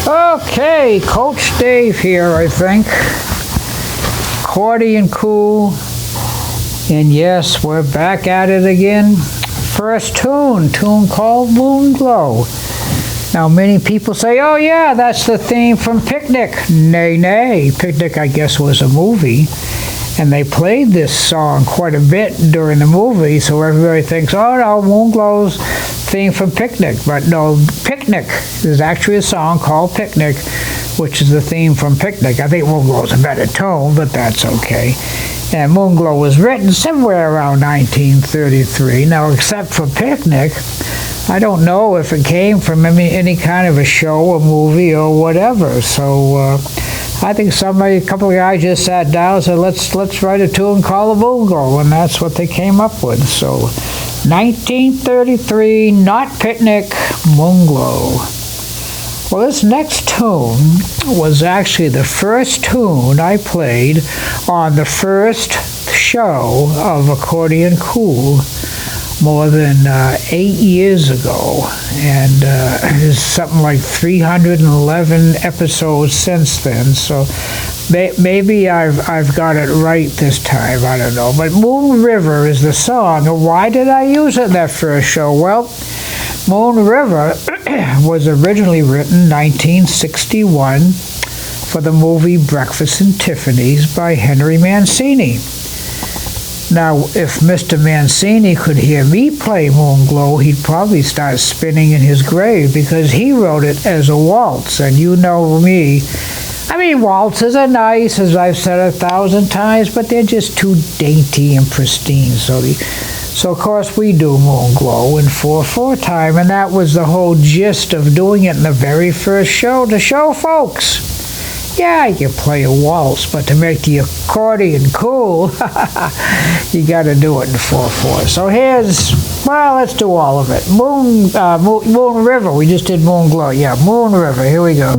Okay, Coach Dave here, I think. Accordion Cool. And yes, we're back at it again. First tune called Moon Glow. Now, many people say, oh yeah, that's the theme from Picnic. Nay, nay. Picnic, I guess, was a movie. And they played this song quite a bit during the movie, so everybody thinks, oh no, Moon Glow's theme from Picnic. But no, Picnic. There's actually a song called Picnic, which is the theme from Picnic. I think Moon Glow's a better tune, but that's okay. And Moon Glow was written somewhere around 1933. Now, except for Picnic, I don't know if it came from any kind of a show or movie or whatever. So I think a couple of guys just sat down and said, let's write a tune called the Moon Glow, and that's what they came up with. So 1933, not Picnic, Moon Glow. Well, this next tune was actually the first tune I played on the first show of Accordion Cool more than 8 years ago, and there's something like 311 episodes since then, so maybe I've got it right this time, I don't know. But Moon River is the song, and why did I use it in that first show? Well, Moon River was originally written 1961 for the movie Breakfast at Tiffany's by Henry Mancini. Now, if Mr. Mancini could hear me play Moon Glow, he'd probably start spinning in his grave, because he wrote it as a waltz, and you know me, I mean, waltzes are nice, as I've said 1,000 times, but they're just too dainty and pristine. So of course, we do Moon Glow in 4/4 time, and that was the whole gist of doing it in the very first show, to show folks, yeah, you play a waltz, but to make the accordion cool, you got to do it in 4/4. So let's do all of it. Moon River, we just did Moon Glow. Yeah, Moon River, here we go.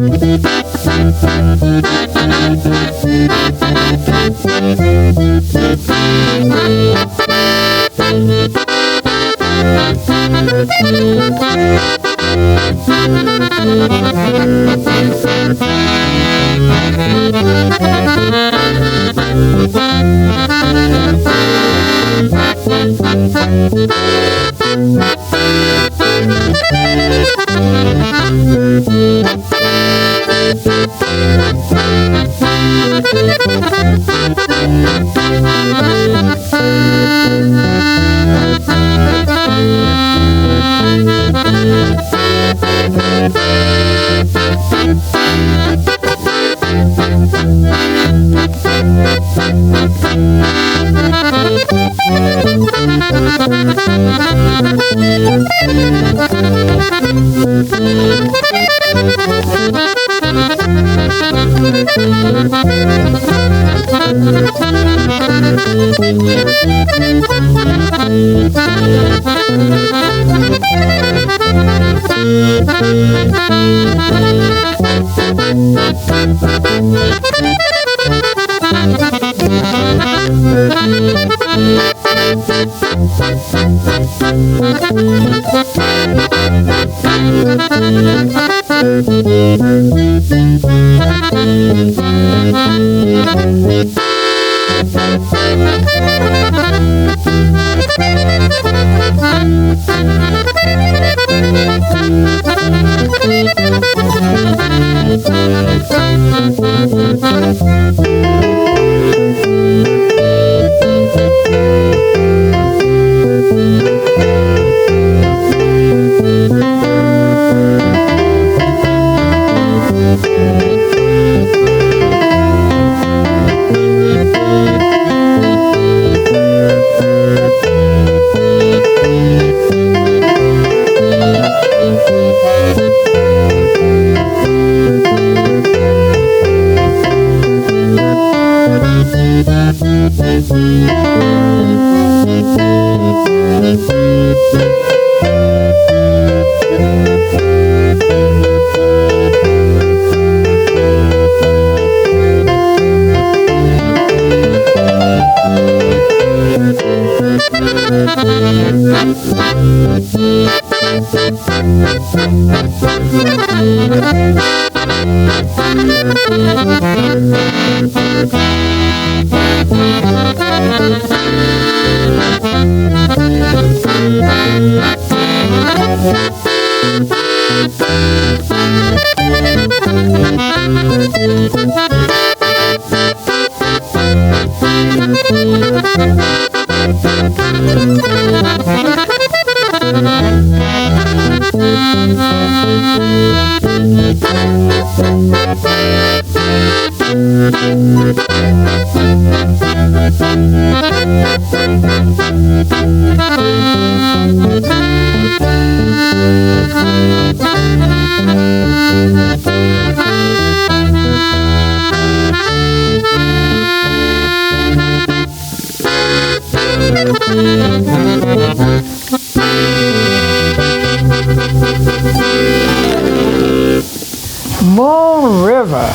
Moon River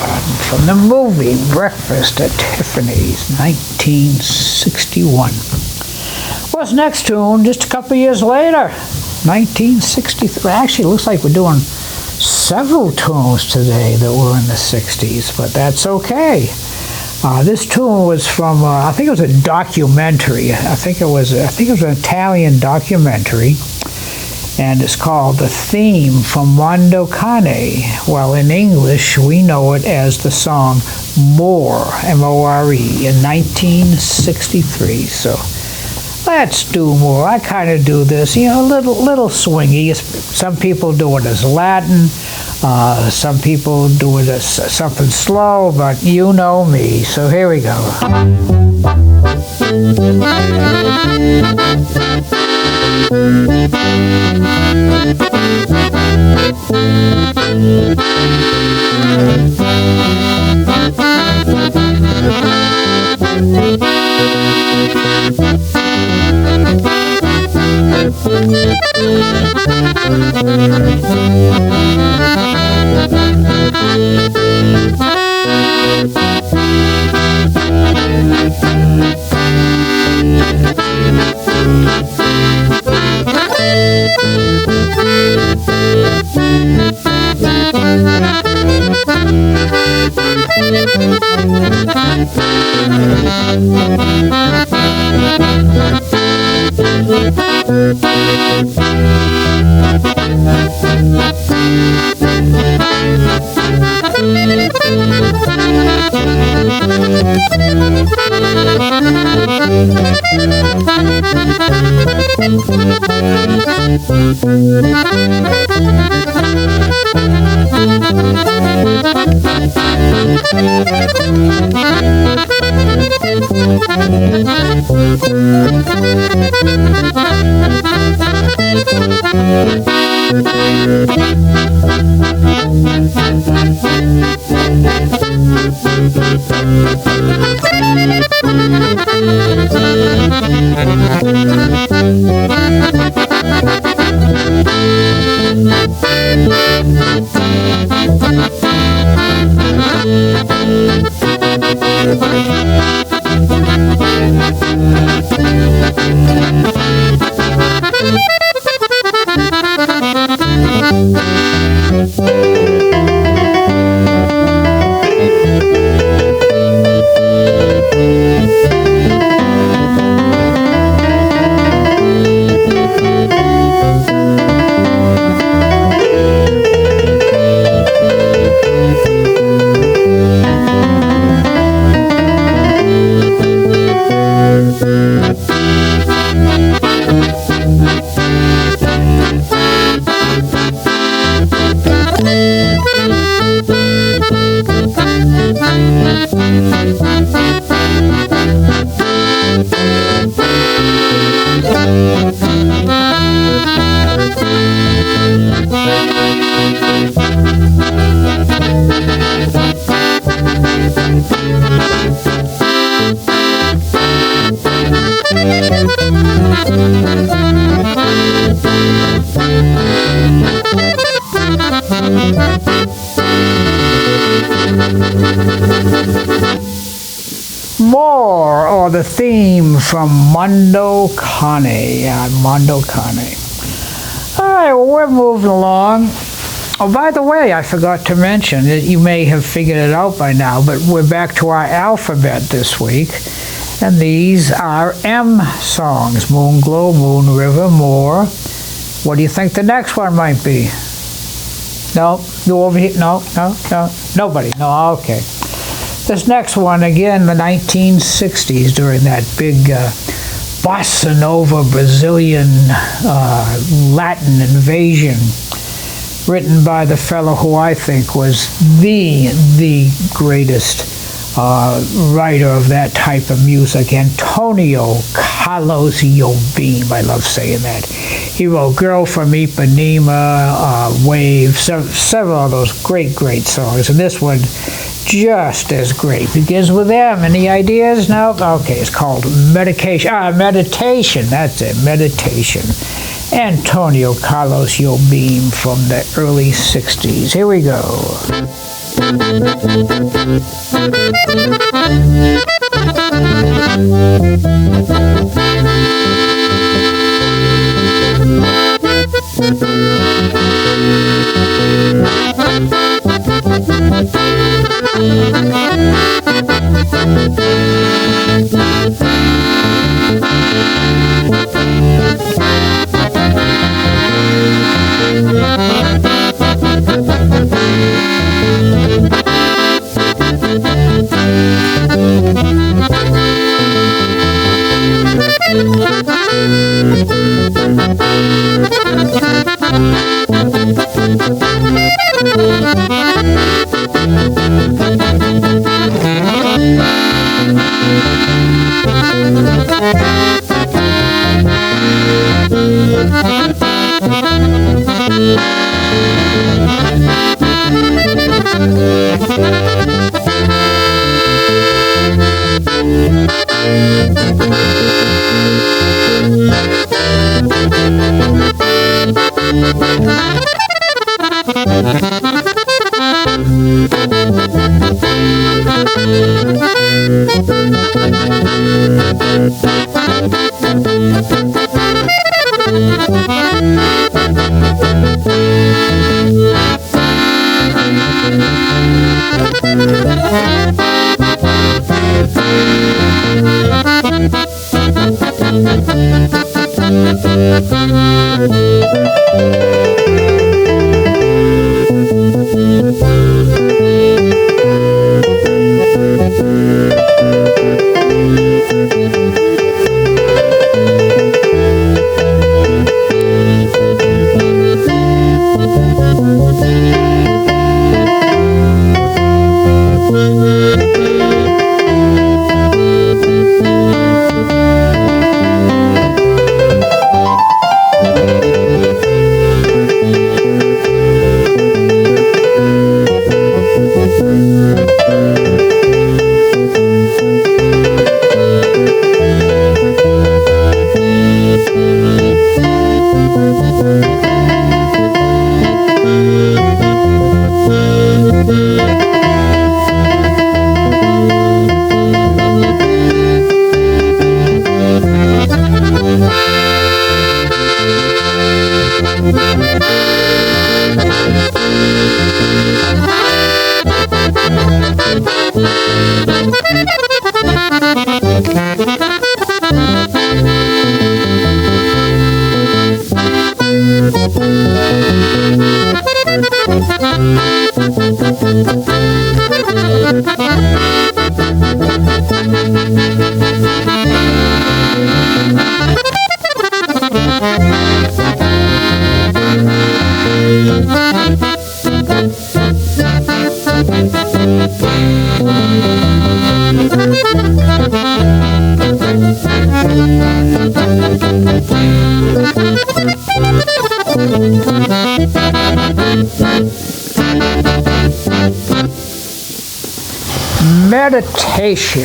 from the movie Breakfast at Tiffany's, 1961. What's next tune? Just a couple years later, 1963. Actually, it looks like we're doing several tunes today that were in the 60s, but that's okay. This tune was from, I think it was a documentary. I think it was an Italian documentary, and it's called The Theme from Mondo Cane. Well, in English, we know it as the song More, M-O-R-E, in 1963. So let's do more. I kind of do this, a little swingy. Some people do it as Latin. Some people do it as something slow, but you know me. So here we go. More, or the theme from Mondo Cane. Mondo Cane. All right, well, we're moving along. Oh, by the way, I forgot to mention that you may have figured it out by now, but we're back to our alphabet this week. And these are M songs. Moon Glow, Moon River, More. What do you think the next one might be? No? You over here? No? No? No? Nobody? No? Okay. This next one, again, the 1960s, during that big bossa nova Brazilian Latin invasion, written by the fellow who I think was the greatest writer of that type of music, Antonio Carlos Jobim. I love saying that. He wrote Girl from Ipanema, Wave, several of those great songs, and this one just as great. Begins with M. Any ideas? No? Okay, it's called Meditation. Meditation, that's it, Meditation. Antonio Carlos Jobim from the early 60s. Here we go.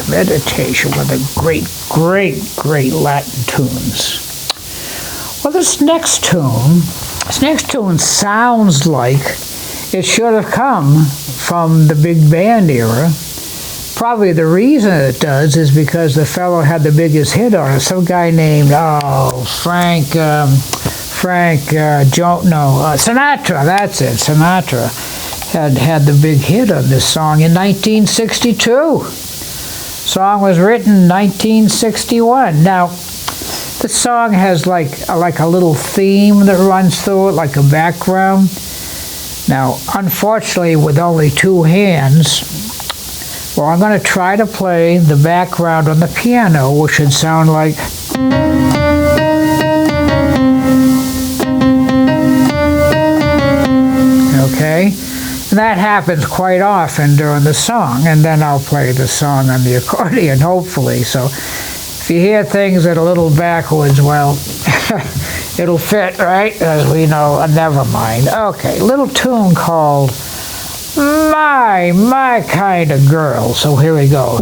Meditation, one of the great Latin tunes. Well, this next tune sounds like it should have come from the big band era. Probably the reason it does is because the fellow had the biggest hit on it. Some guy named Sinatra. That's it, Sinatra. Had the big hit on this song in 1962. Song was written in 1961. Now, the song has like a little theme that runs through it, like a background. Now, unfortunately, with only two hands, well, I'm going to try to play the background on the piano, which should sound like... Okay? And that happens quite often during the song, and then I'll play the song on the accordion, hopefully. So if you hear things that are a little backwards, well, it'll fit, right? As we know, never mind. Okay, little tune called My Kind of Girl. So here we go.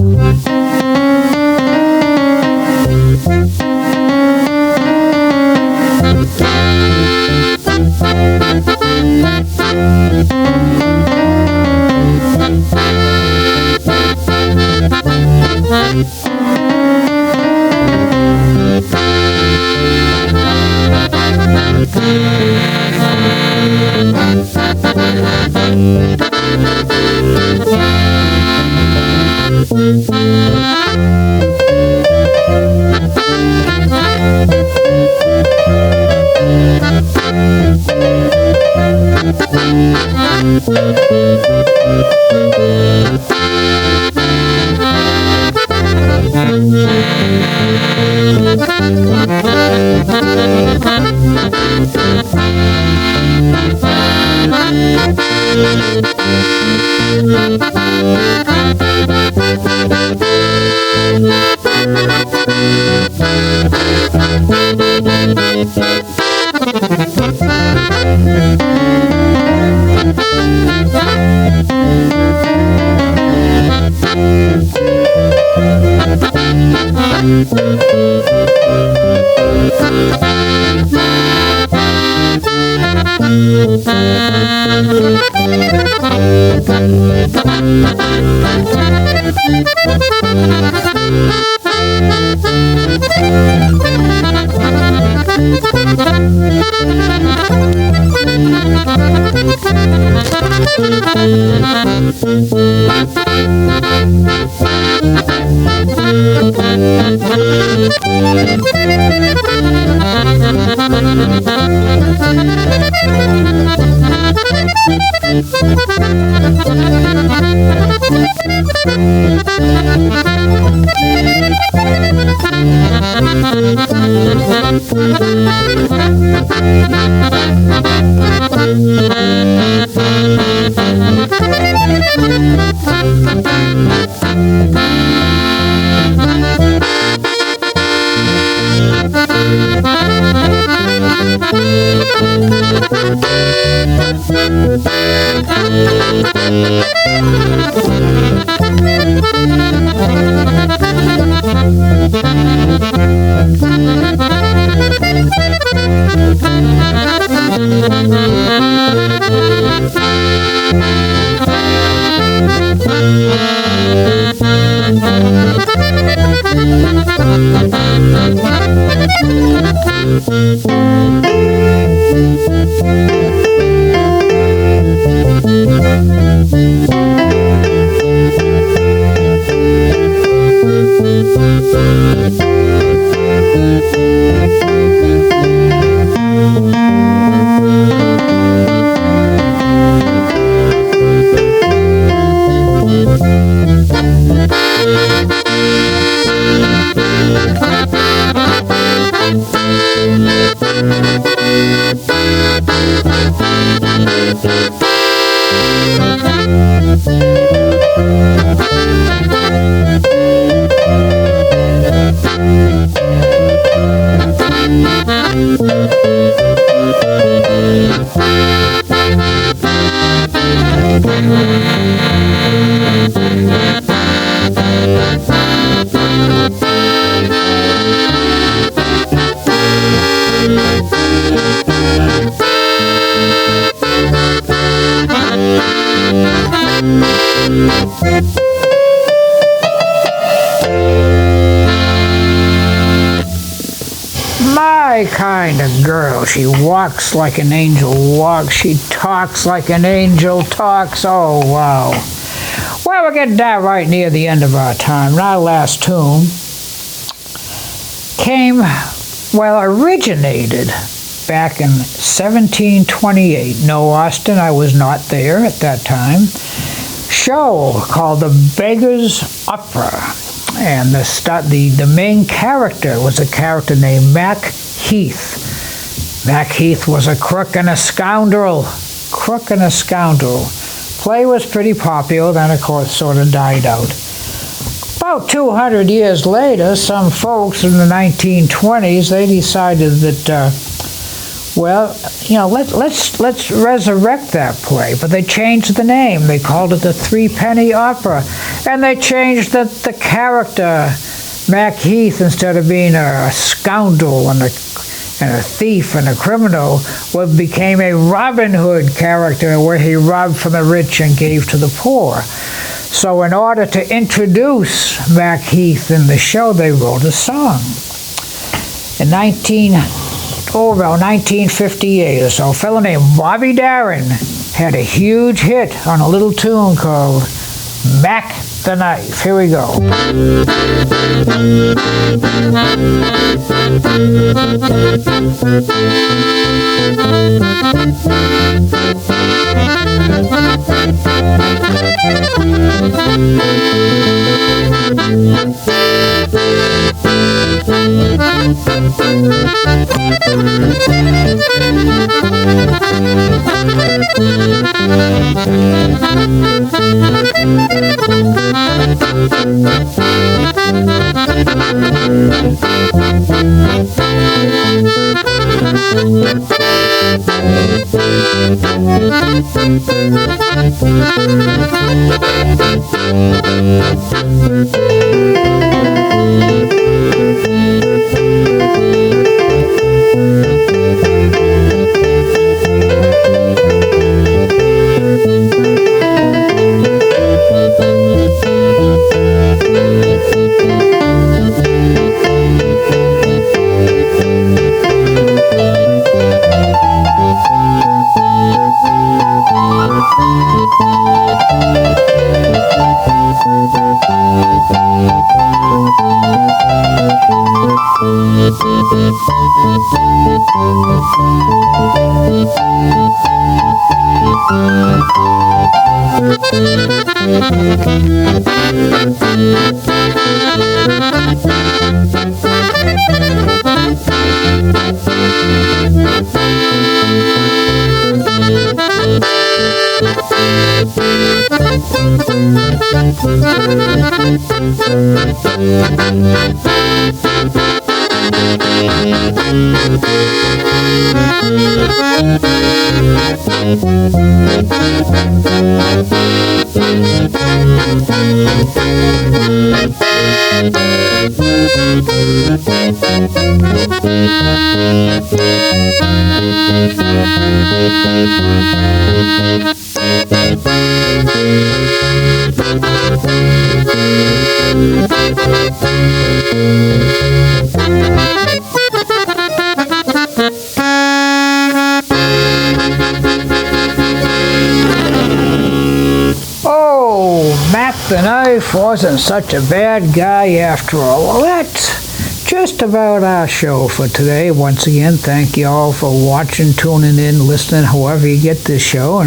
My kind of girl. She walks like an angel walks. She talks like an angel talks. Oh, wow. Well, we're getting down right near the end of our time. Our last tune originated back in 1728. No, Austin, I was not there at that time. Show called The Beggar's Opera. And the main character was a character named Mac Heath. Mac Heath was a crook and a scoundrel. Crook and a scoundrel. Play was pretty popular, then of course sort of died out. About 200 years later, some folks in the 1920s, they decided that, let's resurrect that play. But they changed the name. They called it the Threepenny Opera. And they changed the character, Mac Heath, instead of being a scoundrel and a thief and a criminal, became a Robin Hood character where he robbed from the rich and gave to the poor. So in order to introduce Mac Heath in the show, they wrote a song. In 1958 or so, a fellow named Bobby Darin had a huge hit on a little tune called Mac the Knife. Here we go. Mac the Knife wasn't such a bad guy after all. Well, that's just about our show for today. Once again, thank you all for watching, tuning in, listening, however you get this show.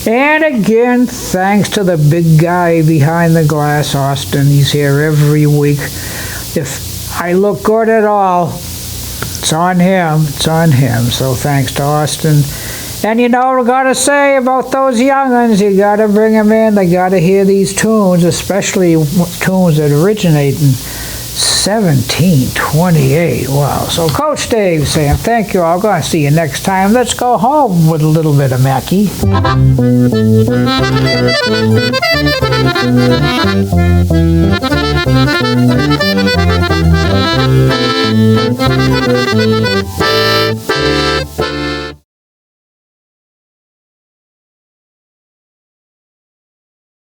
And again, thanks to the big guy behind the glass, Austin. He's here every week. If I look good at all, it's on him. It's on him. So thanks to Austin. And you know, we gotta say about those young'uns, you gotta bring them in. They gotta hear these tunes, especially tunes that originate in 1728. Wow. So Coach Dave saying thank you all. Gonna see you next time. Let's go home with a little bit of Mackie.